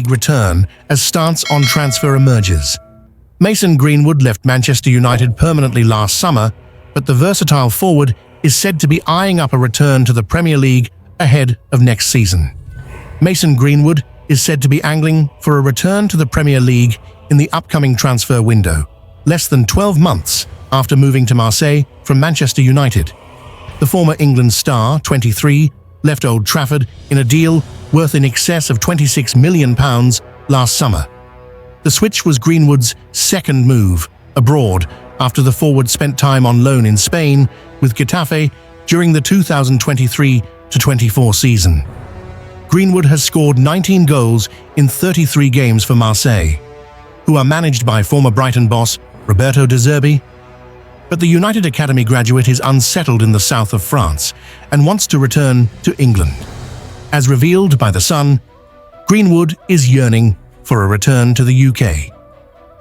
League return as stance on transfer emerges. Mason Greenwood left Manchester United permanently last summer, but the versatile forward is said to be eyeing up a return to the Premier League ahead of next season. Mason Greenwood is said to be angling for a return to the Premier League in the upcoming transfer window, less than 12 months after moving to Marseille from Manchester United. The former England star, 23, left Old Trafford in a deal worth in excess of £26 million last summer. The switch was Greenwood's second move abroad after the forward spent time on loan in Spain with Getafe during the 2023-24 season. Greenwood has scored 19 goals in 33 games for Marseille, who are managed by former Brighton boss Roberto De Zerbi. But the United Academy graduate is unsettled in the south of France and wants to return to England. As revealed by The Sun, Greenwood is yearning for a return to the UK.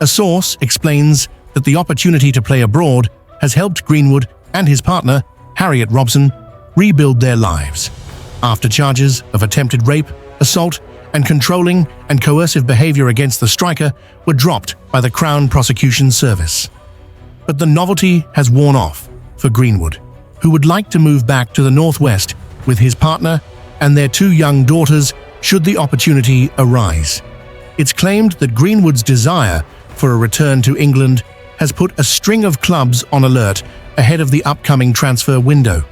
A source explains that the opportunity to play abroad has helped Greenwood and his partner, Harriet Robson, rebuild their lives after charges of attempted rape, assault, and controlling and coercive behavior against the striker were dropped by the Crown Prosecution Service. But the novelty has worn off for Greenwood, who would like to move back to the northwest with his partner and their 2 young daughters should the opportunity arise. It's claimed that Greenwood's desire for a return to England has put a string of clubs on alert ahead of the upcoming transfer window.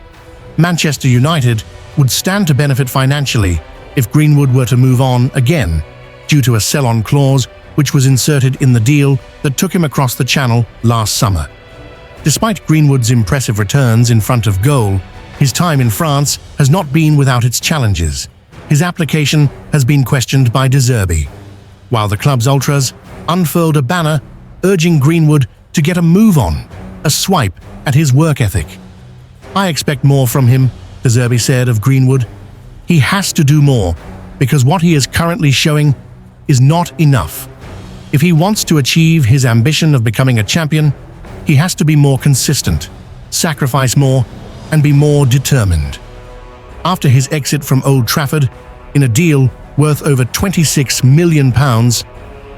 Manchester United would stand to benefit financially if Greenwood were to move on again, due to a sell-on clause which was inserted in the deal that took him across the channel last summer. Despite Greenwood's impressive returns in front of goal, his time in France has not been without its challenges. His application has been questioned by De Zerbi, while the club's ultras unfurled a banner urging Greenwood to get a move on, a swipe at his work ethic. "I expect more from him," De Zerbi said of Greenwood. "He has to do more, because what he is currently showing is not enough. If he wants to achieve his ambition of becoming a champion, he has to be more consistent, sacrifice more, and be more determined." After his exit from Old Trafford, in a deal worth over £26 million,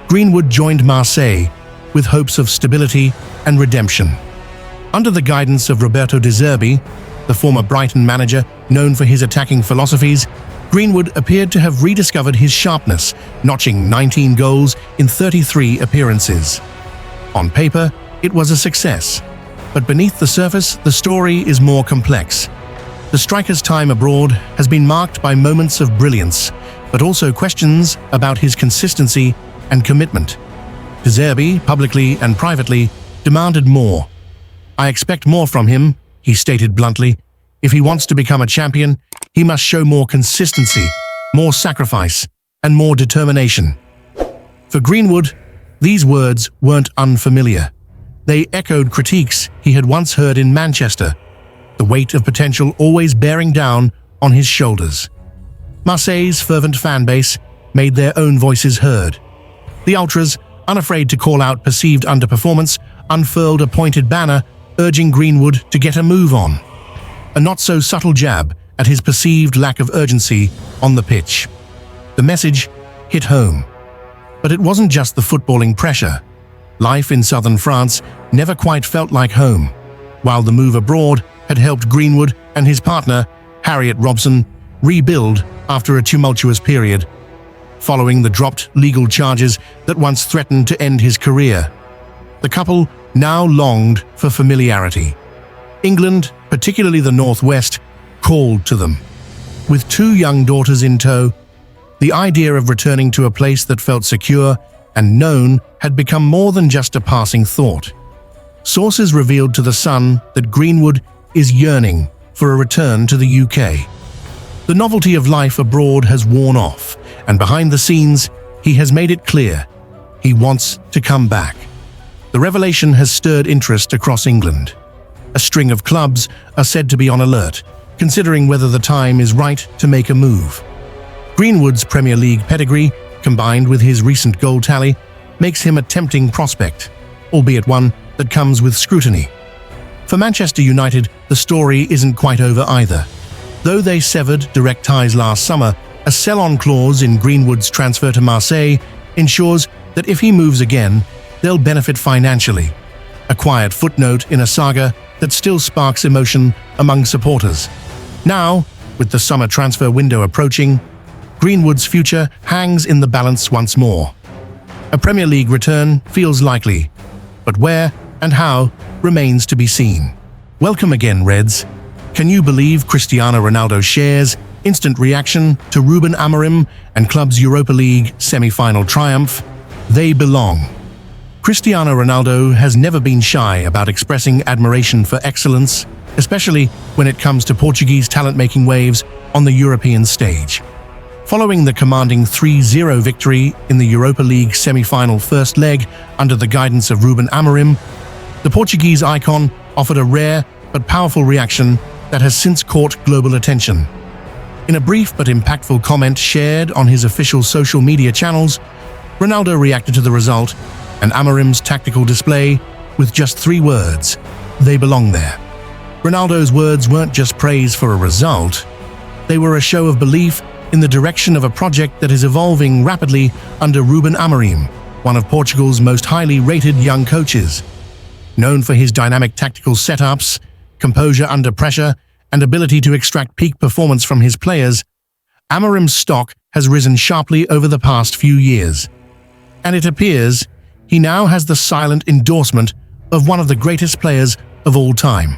Greenwood joined Marseille with hopes of stability and redemption. Under the guidance of Roberto De Zerbi, the former Brighton manager known for his attacking philosophies, Greenwood appeared to have rediscovered his sharpness, notching 19 goals in 33 appearances. On paper, it was a success, but beneath the surface, the story is more complex. The striker's time abroad has been marked by moments of brilliance, but also questions about his consistency and commitment. De Zerbi, publicly and privately, demanded more. "I expect more from him," he stated bluntly. "If he wants to become a champion, he must show more consistency, more sacrifice, and more determination." For Greenwood, these words weren't unfamiliar. They echoed critiques he had once heard in Manchester, the weight of potential always bearing down on his shoulders. Marseille's fervent fan base made their own voices heard. The ultras, unafraid to call out perceived underperformance, unfurled a pointed banner urging Greenwood to get a move on. A not-so-subtle jab at his perceived lack of urgency on the pitch. The message hit home. But it wasn't just the footballing pressure. Life in southern France never quite felt like home. While the move abroad had helped Greenwood and his partner, Harriet Robson, rebuild after a tumultuous period, following the dropped legal charges that once threatened to end his career. The couple now longed for familiarity. England, particularly the Northwest, called to them. With 2 young daughters in tow, the idea of returning to a place that felt secure and known had become more than just a passing thought. Sources revealed to The Sun that Greenwood is yearning for a return to the UK. The novelty of life abroad has worn off, and behind the scenes, he has made it clear he wants to come back. The revelation has stirred interest across England. A string of clubs are said to be on alert, considering whether the time is right to make a move. Greenwood's Premier League pedigree, combined with his recent goal tally, makes him a tempting prospect, albeit one that comes with scrutiny. For Manchester United, the story isn't quite over either. Though they severed direct ties last summer, A sell-on clause in Greenwood's transfer to Marseille ensures that if he moves again, they'll benefit financially. A quiet footnote in a saga that still sparks emotion among supporters. Now, with the summer transfer window approaching, Greenwood's future hangs in the balance once more. A Premier League return feels likely, but where and how remains to be seen. Welcome again, Reds. Can you believe Cristiano Ronaldo shares instant reaction to Ruben Amorim and club's Europa League semi-final triumph? They belong. Cristiano Ronaldo has never been shy about expressing admiration for excellence, especially when it comes to Portuguese talent-making waves on the European stage. Following the commanding 3-0 victory in the Europa League semi-final first leg under the guidance of Ruben Amorim, the Portuguese icon offered a rare but powerful reaction that has since caught global attention. In a brief but impactful comment shared on his official social media channels, Ronaldo reacted to the result and Amorim's tactical display with just 3 words: "They belong there." Ronaldo's words weren't just praise for a result, they were a show of belief in the direction of a project that is evolving rapidly under Ruben Amorim, one of Portugal's most highly rated young coaches. Known for his dynamic tactical setups, composure under pressure, and ability to extract peak performance from his players, Amorim's stock has risen sharply over the past few years. And it appears he now has the silent endorsement of one of the greatest players of all time.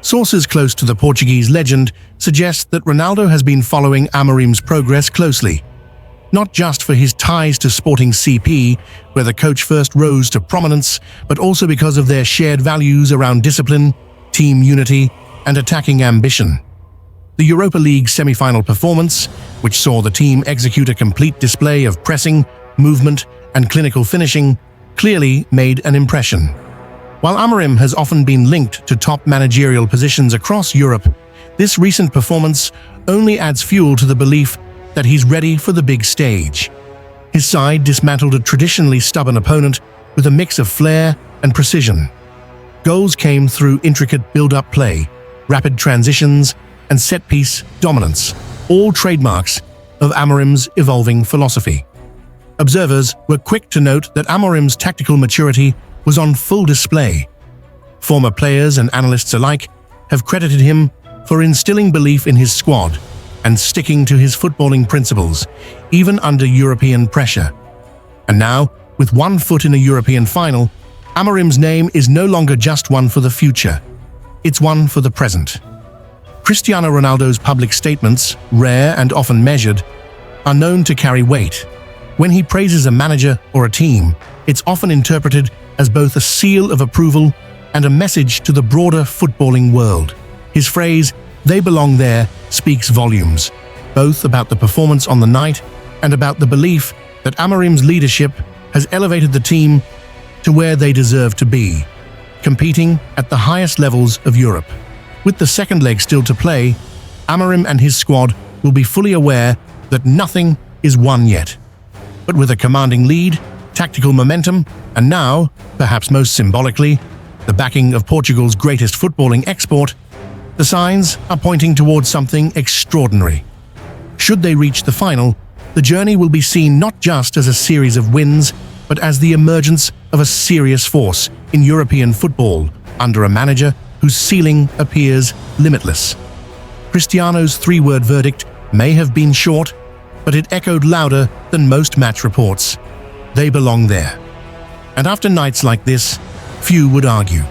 Sources close to the Portuguese legend suggest that Ronaldo has been following Amorim's progress closely, not just for his ties to Sporting CP, where the coach first rose to prominence, but also because of their shared values around discipline, team unity, and attacking ambition. The Europa League semi-final performance, which saw the team execute a complete display of pressing, movement, and clinical finishing, clearly made an impression. While Amorim has often been linked to top managerial positions across Europe, this recent performance only adds fuel to the belief that he's ready for the big stage. His side dismantled a traditionally stubborn opponent with a mix of flair and precision. Goals came through intricate build-up play, rapid transitions, and set-piece dominance, all trademarks of Amorim's evolving philosophy. Observers were quick to note that Amorim's tactical maturity was on full display. Former players and analysts alike have credited him for instilling belief in his squad and sticking to his footballing principles, even under European pressure. And now, with one foot in a European final, Amorim's name is no longer just one for the future, it's one for the present. Cristiano Ronaldo's public statements, rare and often measured, are known to carry weight. When he praises a manager or a team, it's often interpreted as both a seal of approval and a message to the broader footballing world. His phrase, "They belong there," speaks volumes, both about the performance on the night and about the belief that Amorim's leadership has elevated the team to where they deserve to be, competing at the highest levels of Europe. With the second leg still to play, Amorim and his squad will be fully aware that nothing is won yet. But with a commanding lead, tactical momentum, and now, perhaps most symbolically, the backing of Portugal's greatest footballing export, the signs are pointing towards something extraordinary. Should they reach the final, the journey will be seen not just as a series of wins, but as the emergence of a serious force in European football under a manager whose ceiling appears limitless. Cristiano's 3-word verdict may have been short, but it echoed louder than most match reports. They belong there. And after nights like this, few would argue.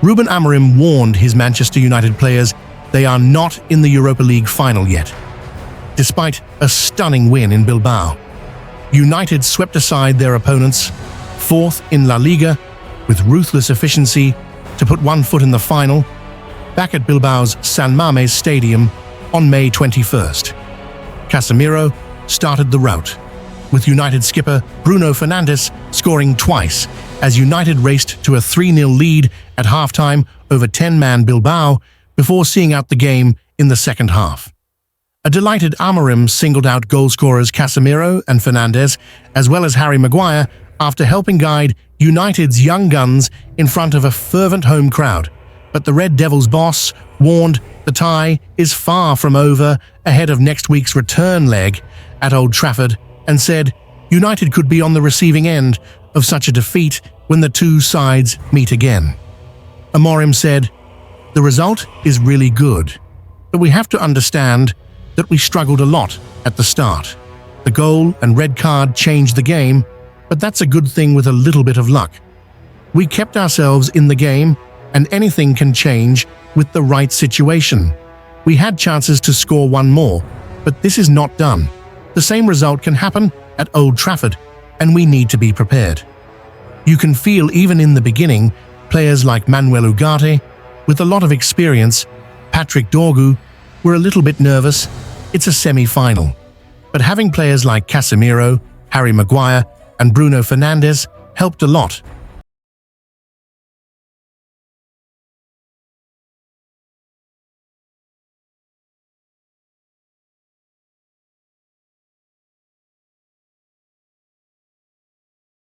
Ruben Amorim warned his Manchester United players they are not in the Europa League final yet. Despite a stunning win in Bilbao, United swept aside their opponents, 4th in La Liga, with ruthless efficiency to put one foot in the final, back at Bilbao's San Mamés Stadium on May 21st. Casemiro started the rout, with United skipper Bruno Fernandes scoring twice as United raced to a 3-0 lead at halftime over 10-man Bilbao before seeing out the game in the second half. A delighted Amorim singled out goalscorers Casemiro and Fernandes, as well as Harry Maguire, after helping guide United's young guns in front of a fervent home crowd, But the Red Devils boss warned the tie is far from over ahead of next week's return leg at Old Trafford and said United could be on the receiving end of such a defeat when the two sides meet again. Amorim said, "The result is really good, but we have to understand that we struggled a lot at the start. The goal and red card changed the game, but that's a good thing with a little bit of luck. We kept ourselves in the game, and anything can change with the right situation. We had chances to score one more, but this is not done. The same result can happen at Old Trafford, and we need to be prepared." You can feel even in the beginning, players like Manuel Ugarte, with a lot of experience, Patrick Dorgu, were a little bit nervous. It's a semi-final. But having players like Casemiro, Harry Maguire, and Bruno Fernandes helped a lot.